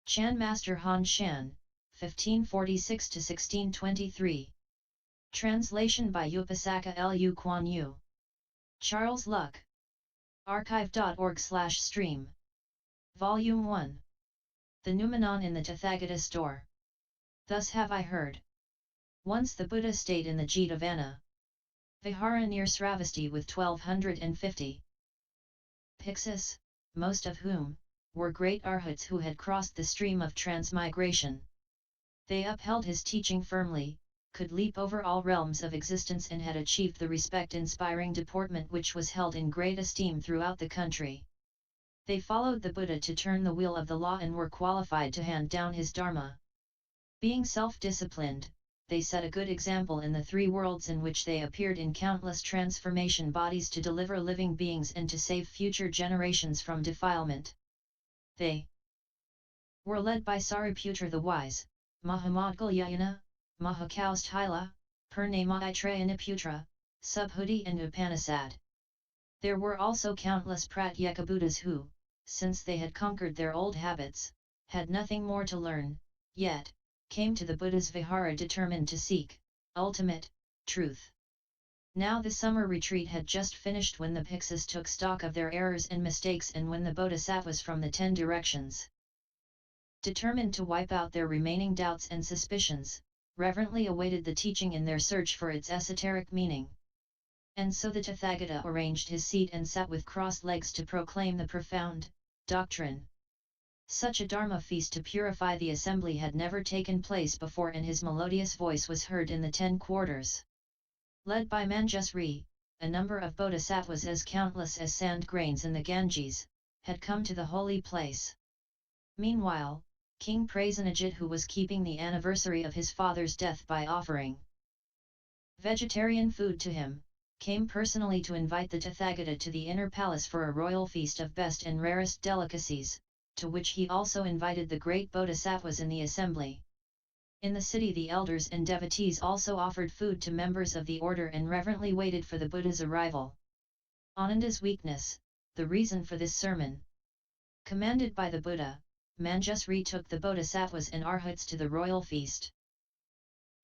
Chan Master Han Shan, 1546–1623. Translation by Upasaka Lu Kuan Yu. Charles Luck. Archive.org/stream. Volume 1. The Noumenon in the Tathagata Store. Thus have I heard. Once the Buddha stayed in the Jetavana Vihara near Sravasti with 1250 Bhiksus, most of whom were great arhats who had crossed the stream of transmigration. They upheld his teaching firmly, could leap over all realms of existence, and had achieved the respect-inspiring deportment which was held in great esteem throughout the country. They followed the Buddha to turn the wheel of the law and were qualified to hand down his dharma. Being self-disciplined, they set a good example in the three worlds in which they appeared in countless transformation bodies to deliver living beings and to save future generations from defilement. They were led by Sariputra the Wise, Mahamadgalyayana, Mahakausthaila, Purnamaitrayanaputra, Subhuti and Upanishad. There were also countless Pratyeka Buddhas who, since they had conquered their old habits, had nothing more to learn, yet came to the Buddha's Vihara determined to seek ultimate truth. Now the summer retreat had just finished when the Bhiksus took stock of their errors and mistakes, and when the Bodhisattvas from the 10 directions, determined to wipe out their remaining doubts and suspicions, reverently awaited the teaching in their search for its esoteric meaning. And so the Tathagata arranged his seat and sat with crossed legs to proclaim the profound doctrine. Such a Dharma feast to purify the assembly had never taken place before, and his melodious voice was heard in the 10 quarters. Led by Manjusri, a number of bodhisattvas as countless as sand grains in the Ganges, had come to the holy place. Meanwhile, King Prasenajit, who was keeping the anniversary of his father's death by offering vegetarian food to him, came personally to invite the Tathagata to the inner palace for a royal feast of best and rarest delicacies, to which he also invited the great bodhisattvas in the assembly. In the city the elders and devotees also offered food to members of the order and reverently waited for the Buddha's arrival. Ananda's weakness, the reason for this sermon. Commanded by the Buddha, Manjusri took the bodhisattvas and arhats to the royal feast.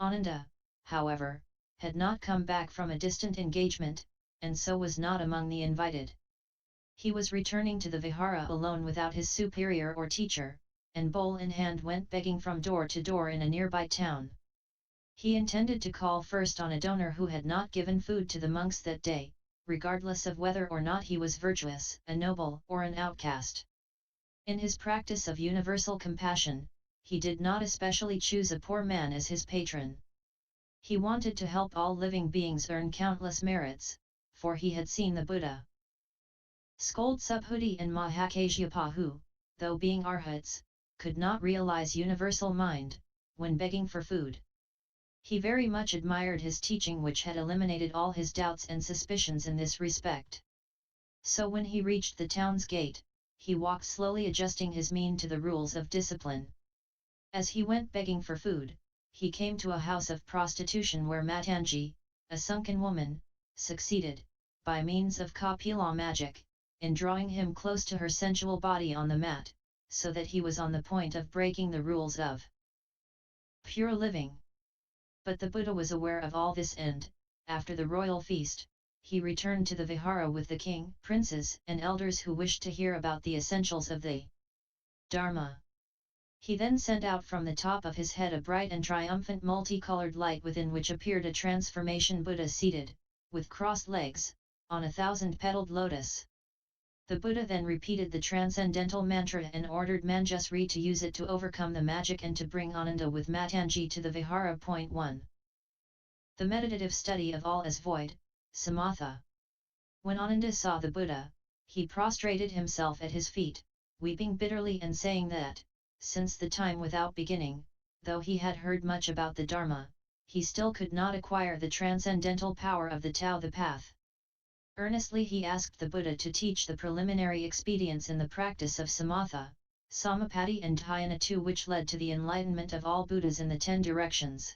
Ananda, however, had not come back from a distant engagement, and so was not among the invited. He was returning to the vihara alone without his superior or teacher, and bowl in hand went begging from door to door in a nearby town. He intended to call first on a donor who had not given food to the monks that day, regardless of whether or not he was virtuous, a noble, or an outcast. In his practice of universal compassion, he did not especially choose a poor man as his patron. He wanted to help all living beings earn countless merits, for he had seen the Buddha scold Subhuti and Mahakasyapa who, though being arhats, could not realize universal mind, when begging for food. He very much admired his teaching, which had eliminated all his doubts and suspicions in this respect. So when he reached the town's gate, he walked slowly, adjusting his mien to the rules of discipline. As he went begging for food, he came to a house of prostitution where Matangi, a sunken woman, succeeded, by means of Kapila magic, in drawing him close to her sensual body on the mat, so that he was on the point of breaking the rules of pure living. But the Buddha was aware of all this, and, after the royal feast, he returned to the vihara with the king, princes, and elders who wished to hear about the essentials of the Dharma. He then sent out from the top of his head a bright and triumphant multicolored light, within which appeared a transformation Buddha seated, with crossed legs, on a 1,000-petaled lotus. The Buddha then repeated the transcendental mantra and ordered Manjusri to use it to overcome the magic and to bring Ananda with Matangi to the vihara. 1. The meditative study of all as void, samatha. When Ananda saw the Buddha, he prostrated himself at his feet, weeping bitterly and saying that, since the time without beginning, though he had heard much about the Dharma, he still could not acquire the transcendental power of the Tao, the path. Earnestly he asked the Buddha to teach the preliminary expedients in the practice of samatha, samapati and dhyana too, which led to the enlightenment of all Buddhas in the 10 directions.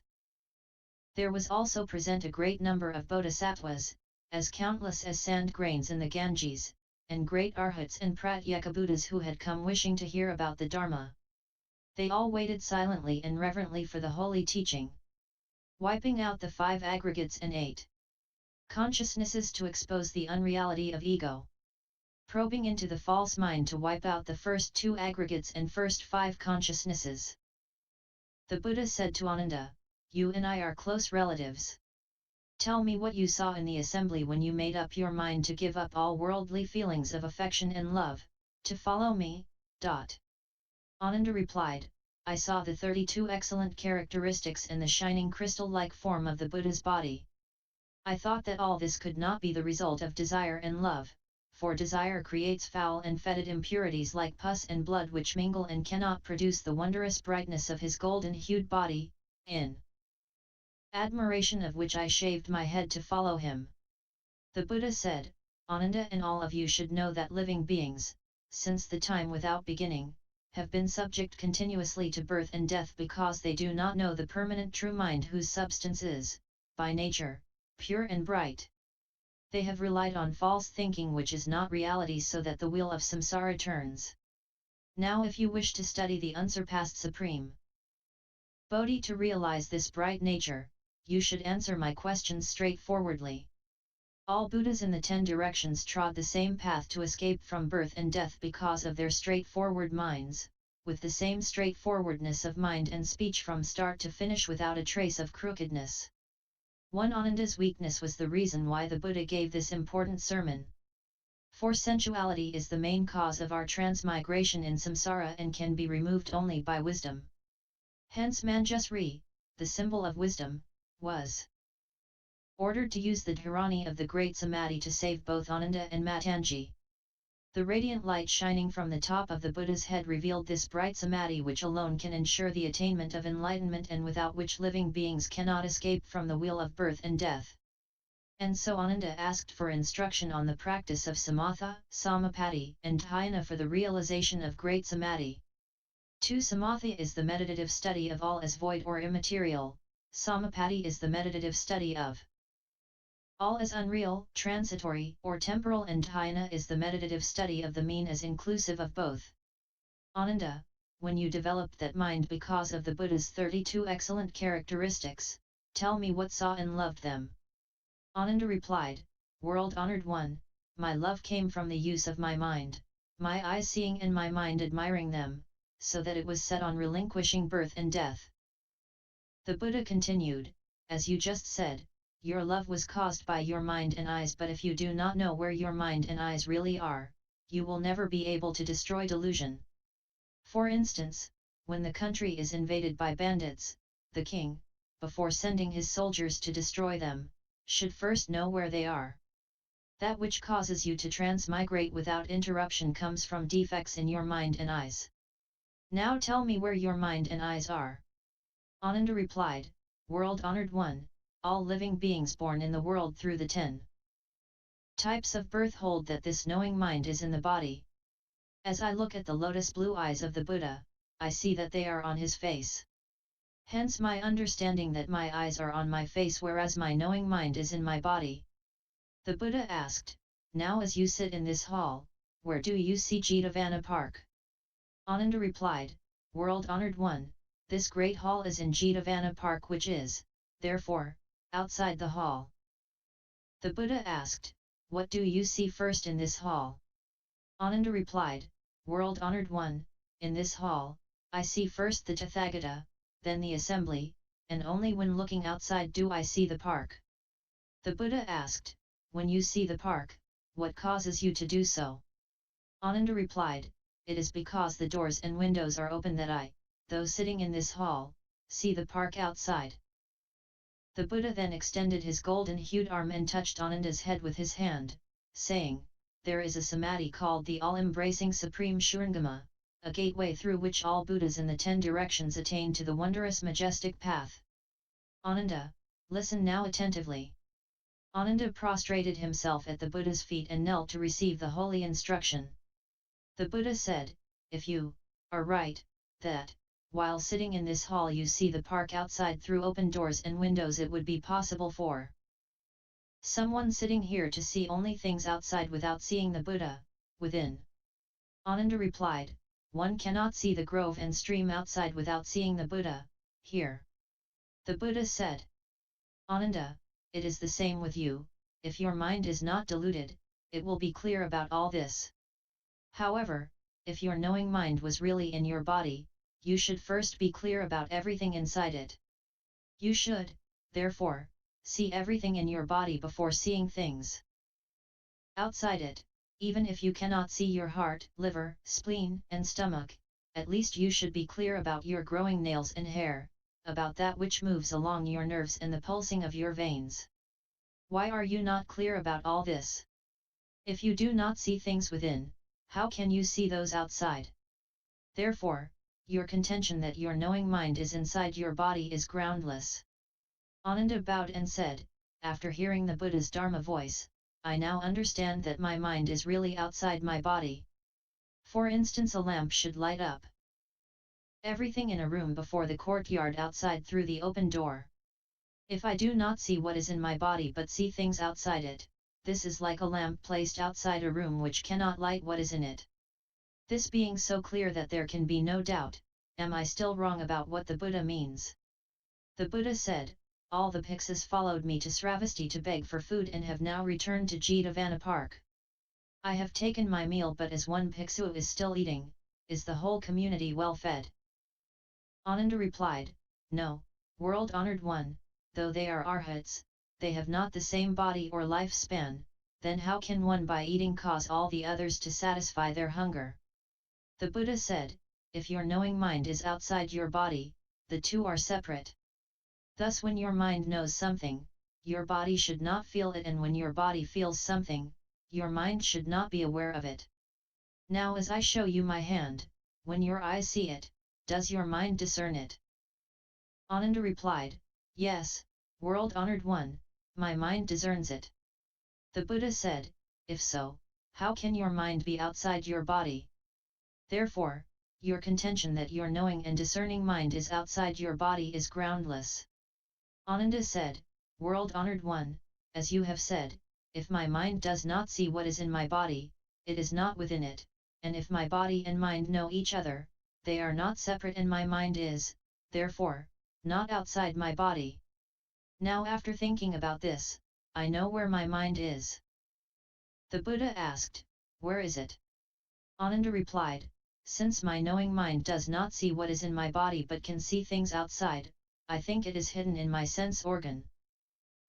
There was also present a great number of bodhisattvas, as countless as sand grains in the Ganges, and great arhats and pratyeka Buddhas who had come wishing to hear about the Dharma. They all waited silently and reverently for the holy teaching. Wiping out the 5 aggregates and 8 consciousnesses to expose the unreality of ego. Probing into the false mind to wipe out the first 2 aggregates and first 5 consciousnesses. The Buddha said to Ananda, "You and I are close relatives. Tell me what you saw in the assembly when you made up your mind to give up all worldly feelings of affection and love, to follow me." Ananda replied, "I saw the 32 excellent characteristics and the shining crystal-like form of the Buddha's body. I thought that all this could not be the result of desire and love, for desire creates foul and fetid impurities like pus and blood which mingle and cannot produce the wondrous brightness of his golden-hued body, in admiration of which I shaved my head to follow him." The Buddha said, "Ananda, and all of you should know that living beings, since the time without beginning, have been subject continuously to birth and death because they do not know the permanent true mind whose substance is, by nature, pure and bright. They have relied on false thinking which is not reality, so that the wheel of samsara turns. Now if you wish to study the unsurpassed Supreme Bodhi to realize this bright nature, you should answer my questions straightforwardly." All Buddhas in the 10 directions trod the same path to escape from birth and death because of their straightforward minds, with the same straightforwardness of mind and speech from start to finish without a trace of crookedness. One Ananda's weakness was the reason why the Buddha gave this important sermon. For sensuality is the main cause of our transmigration in samsara and can be removed only by wisdom. Hence Manjusri, the symbol of wisdom, was ordered to use the dharani of the great samadhi to save both Ananda and Matangi. The radiant light shining from the top of the Buddha's head revealed this bright samadhi which alone can ensure the attainment of enlightenment and without which living beings cannot escape from the wheel of birth and death. And so Ananda asked for instruction on the practice of samatha, samapatti, and dhyana for the realization of great samadhi. 2. Samatha is the meditative study of all as void or immaterial, samapatti is the meditative study of all as unreal, transitory, or temporal, and dhyana is the meditative study of the mean as inclusive of both. Ananda, when you developed that mind because of the Buddha's 32 excellent characteristics, tell me what saw and loved them. Ananda replied, "World-honored one, my love came from the use of my mind, my eyes seeing and my mind admiring them, so that it was set on relinquishing birth and death." The Buddha continued, "As you just said, your love was caused by your mind and eyes, but if you do not know where your mind and eyes really are, you will never be able to destroy delusion. For instance, when the country is invaded by bandits, the king, before sending his soldiers to destroy them, should first know where they are. That which causes you to transmigrate without interruption comes from defects in your mind and eyes. Now tell me where your mind and eyes are." Ananda replied, "World-honored one, all living beings born in the world through the 10 types of birth hold that this knowing mind is in the body. As I look at the lotus blue eyes of the Buddha, I see that they are on his face. Hence my understanding that my eyes are on my face whereas my knowing mind is in my body." The Buddha asked, "Now as you sit in this hall, where do you see Jetavana Park?" Ananda replied, "World-honored one, this great hall is in Jetavana Park, which is, therefore, outside the hall." The Buddha asked, "What do you see first in this hall?" Ananda replied, "World-honored one, in this hall, I see first the Tathagata, then the assembly, and only when looking outside do I see the park." The Buddha asked, "When you see the park, what causes you to do so?" Ananda replied, "It is because the doors and windows are open that I, though sitting in this hall, see the park outside." The Buddha then extended his golden-hued arm and touched Ananda's head with his hand, saying, "There is a samadhi called the all-embracing Supreme Shurangama, a gateway through which all Buddhas in the 10 directions attain to the wondrous majestic path. Ananda, listen now attentively." Ananda prostrated himself at the Buddha's feet and knelt to receive the holy instruction. The Buddha said, "If you are right, that, while sitting in this hall you see the park outside through open doors and windows, it would be possible for someone sitting here to see only things outside without seeing the Buddha, within." Ananda replied, one cannot see the grove and stream outside without seeing the Buddha, here. The Buddha said, Ananda, it is the same with you, if your mind is not deluded, it will be clear about all this. However, if your knowing mind was really in your body, you should first be clear about everything inside it. You should, therefore, see everything in your body before seeing things outside it. Even if you cannot see your heart, liver, spleen, and stomach, at least you should be clear about your growing nails and hair, about that which moves along your nerves and the pulsing of your veins. Why are you not clear about all this? If you do not see things within, how can you see those outside? Therefore, your contention that your knowing mind is inside your body is groundless. Ananda bowed and said, after hearing the Buddha's Dharma voice, I now understand that my mind is really outside my body. For instance, a lamp should light up everything in a room before the courtyard outside through the open door. If I do not see what is in my body but see things outside it, this is like a lamp placed outside a room which cannot light what is in it. This being so clear that there can be no doubt, am I still wrong about what the Buddha means? The Buddha said, all the Bhikshus followed me to Sravasti to beg for food and have now returned to Jetavana Park. I have taken my meal, but as one Bhiksu is still eating, is the whole community well fed? Ananda replied, no, world-honored one, though they are arhats, they have not the same body or lifespan, then how can one by eating cause all the others to satisfy their hunger? The Buddha said, if your knowing mind is outside your body, the two are separate. Thus when your mind knows something, your body should not feel it, and when your body feels something, your mind should not be aware of it. Now as I show you my hand, when your eyes see it, does your mind discern it? Ananda replied, yes, world-honored one, my mind discerns it. The Buddha said, if so, how can your mind be outside your body? Therefore, your contention that your knowing and discerning mind is outside your body is groundless. Ananda said, world-honored one, as you have said, if my mind does not see what is in my body, it is not within it, and if my body and mind know each other, they are not separate, and my mind is, therefore, not outside my body. Now after thinking about this, I know where my mind is. The Buddha asked, where is it? Ananda replied, since my knowing mind does not see what is in my body but can see things outside, I think it is hidden in my sense organ.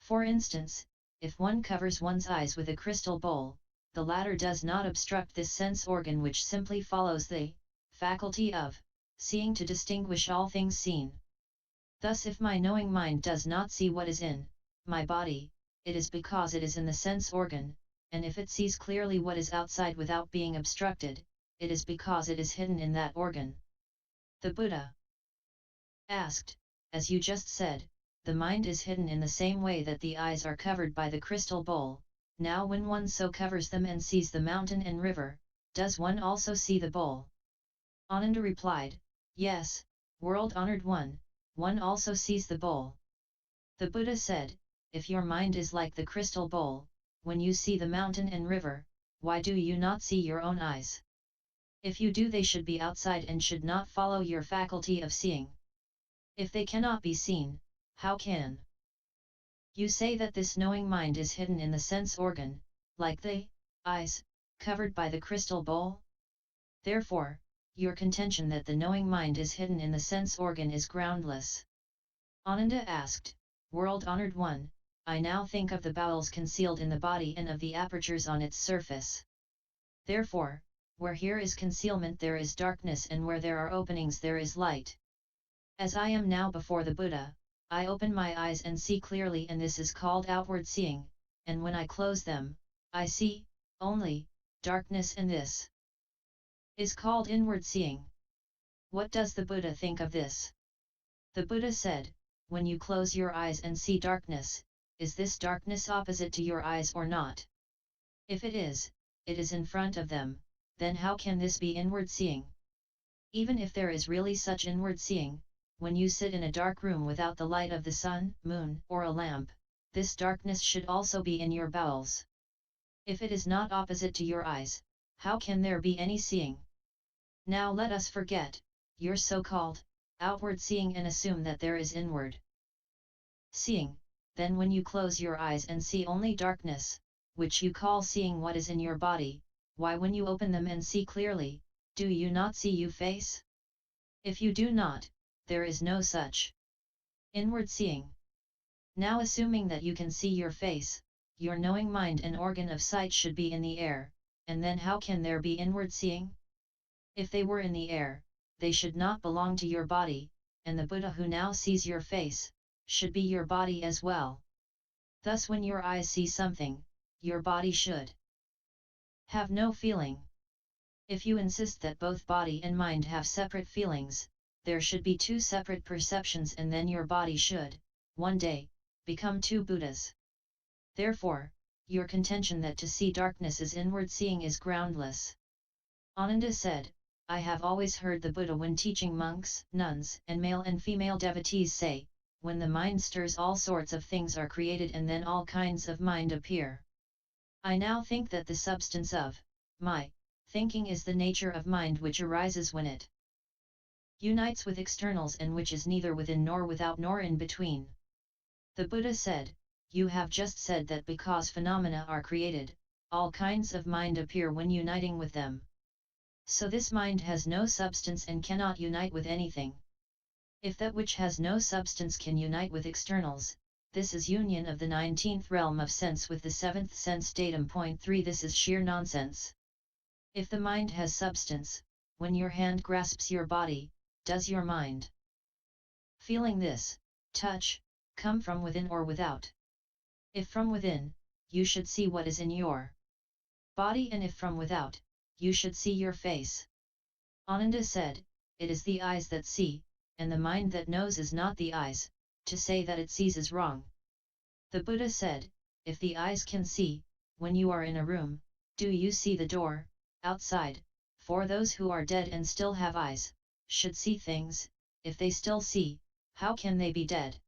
For instance, if one covers one's eyes with a crystal bowl, the latter does not obstruct this sense organ, which simply follows the faculty of seeing to distinguish all things seen. Thus if my knowing mind does not see what is in my body, it is because it is in the sense organ, and if it sees clearly what is outside without being obstructed, it is because it is hidden in that organ. The Buddha asked, as you just said, the mind is hidden in the same way that the eyes are covered by the crystal bowl. Now when one so covers them and sees the mountain and river, does one also see the bowl? Ananda replied, yes, world-honored one also sees the bowl. The Buddha said, if your mind is like the crystal bowl, when you see the mountain and river, why do you not see your own eyes? If you do, they should be outside and should not follow your faculty of seeing. If they cannot be seen, how can you say that this knowing mind is hidden in the sense organ, like the eyes, covered by the crystal bowl? Therefore, your contention that the knowing mind is hidden in the sense organ is groundless. Ananda asked, world-honored one, I now think of the bowels concealed in the body and of the apertures on its surface. Therefore, where here is concealment there is darkness, and where there are openings there is light. As I am now before the Buddha, I open my eyes and see clearly, and this is called outward seeing, and when I close them, I see only darkness, and this is called inward seeing. What does the Buddha think of this? The Buddha said, when you close your eyes and see darkness, is this darkness opposite to your eyes or not? If it is in front of them, then how can this be inward seeing? Even if there is really such inward seeing, when you sit in a dark room without the light of the sun, moon, or a lamp, this darkness should also be in your bowels. If it is not opposite to your eyes, how can there be any seeing? Now let us forget your so-called outward seeing and assume that there is inward seeing. Then when you close your eyes and see only darkness, which you call seeing what is in your body, why when you open them and see clearly, do you not see you face? If you do not, there is no such inward seeing. Now assuming that you can see your face, your knowing mind and organ of sight should be in the air, and then how can there be inward seeing? If they were in the air, they should not belong to your body, and the Buddha who now sees your face, should be your body as well. Thus when your eyes see something, your body should have no feeling. If you insist that both body and mind have separate feelings, there should be two separate perceptions and then your body should, one day, become two Buddhas. Therefore, your contention that to see darkness is inward seeing is groundless. Ananda said, I have always heard the Buddha when teaching monks, nuns, and male and female devotees say, when the mind stirs all sorts of things are created and then all kinds of mind appear. I now think that the substance of my thinking is the nature of mind which arises when it unites with externals and which is neither within nor without nor in between. The Buddha said, you have just said that because phenomena are created, all kinds of mind appear when uniting with them. So this mind has no substance and cannot unite with anything. If that which has no substance can unite with externals, this is union of the 19th realm of sense with the 7th sense datum. Point 3. This is sheer nonsense. If the mind has substance, when your hand grasps your body, does your mind feeling this, touch, come from within or without? If from within, you should see what is in your body, and if from without, you should see your face. Ananda said, it is the eyes that see, and the mind that knows is not the eyes, to say that it sees is wrong. The Buddha said, if the eyes can see, when you are in a room, do you see the door, outside? For those who are dead and still have eyes, should see things, if they still see, how can they be dead?